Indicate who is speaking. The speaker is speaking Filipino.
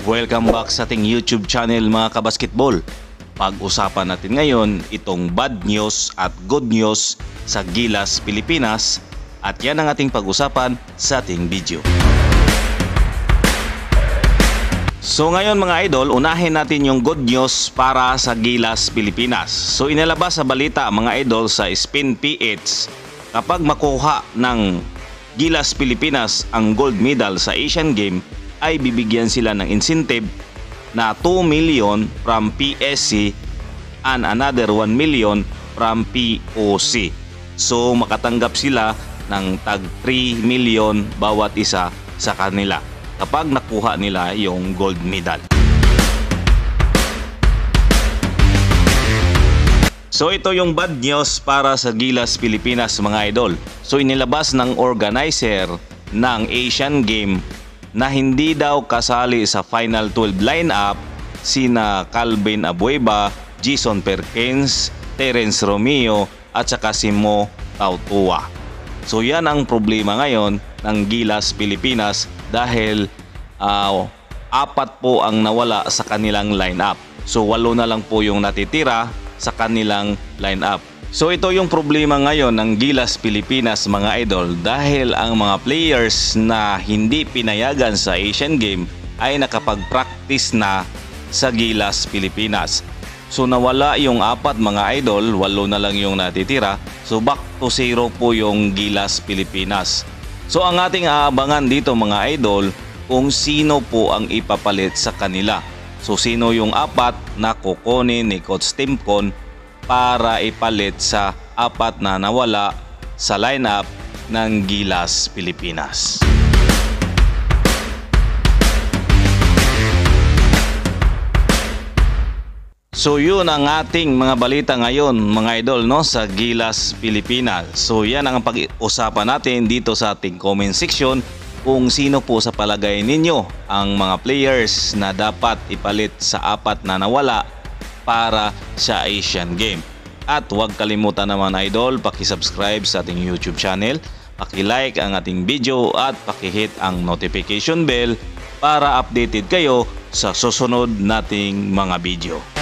Speaker 1: Welcome back sa ating YouTube channel mga kabasketball. Pag-usapan natin ngayon itong bad news at good news sa Gilas, Pilipinas at yan ang ating pag-usapan sa ating video. So ngayon mga idol, unahin natin yung good news para sa Gilas, Pilipinas. So inilabas sa balita mga idol sa Spin PH, kapag makuha ng Gilas, Pilipinas ang gold medal sa Asian Games ay bibigyan sila ng incentive na 2 million from PSC and another 1 million from POC. So makatanggap sila ng tag 3 million bawat isa sa kanila kapag nakuha nila yung gold medal. So ito yung bad news para sa Gilas, Pilipinas mga idol. So inilabas ng organizer ng Asian Games na hindi daw kasali sa Final 12 lineup sina Calvin Abueva, Jason Perkins, Terence Romeo at saka si Mo Tautua. So yan ang problema ngayon ng Gilas, Pilipinas dahil apat po ang nawala sa kanilang lineup. So 8 na lang po yung natitira sa kanilang lineup. So ito yung problema ngayon ng Gilas, Pilipinas mga idol dahil ang mga players na hindi pinayagan sa Asian Games ay nakapag-practice na sa Gilas, Pilipinas. So nawala yung apat mga idol, 8 na lang yung natitira. So back to 0 po yung Gilas, Pilipinas. So ang ating aabangan dito mga idol kung sino po ang ipapalit sa kanila. So sino yung apat na kukunin ni Coach Timcon para ipalit sa apat na nawala sa lineup ng Gilas, Pilipinas. So yun ang ating mga balita ngayon mga idol no sa Gilas, Pilipinas. So yan ang pag-usapan natin dito sa ating comment section kung sino po sa palagay ninyo ang mga players na dapat ipalit sa apat na nawala para sa Asian Games. At huwag kalimutan naman idol, paki-subscribe sa ating YouTube channel, paki-like ang ating video at paki-hit ang notification bell para updated kayo sa susunod nating mga video.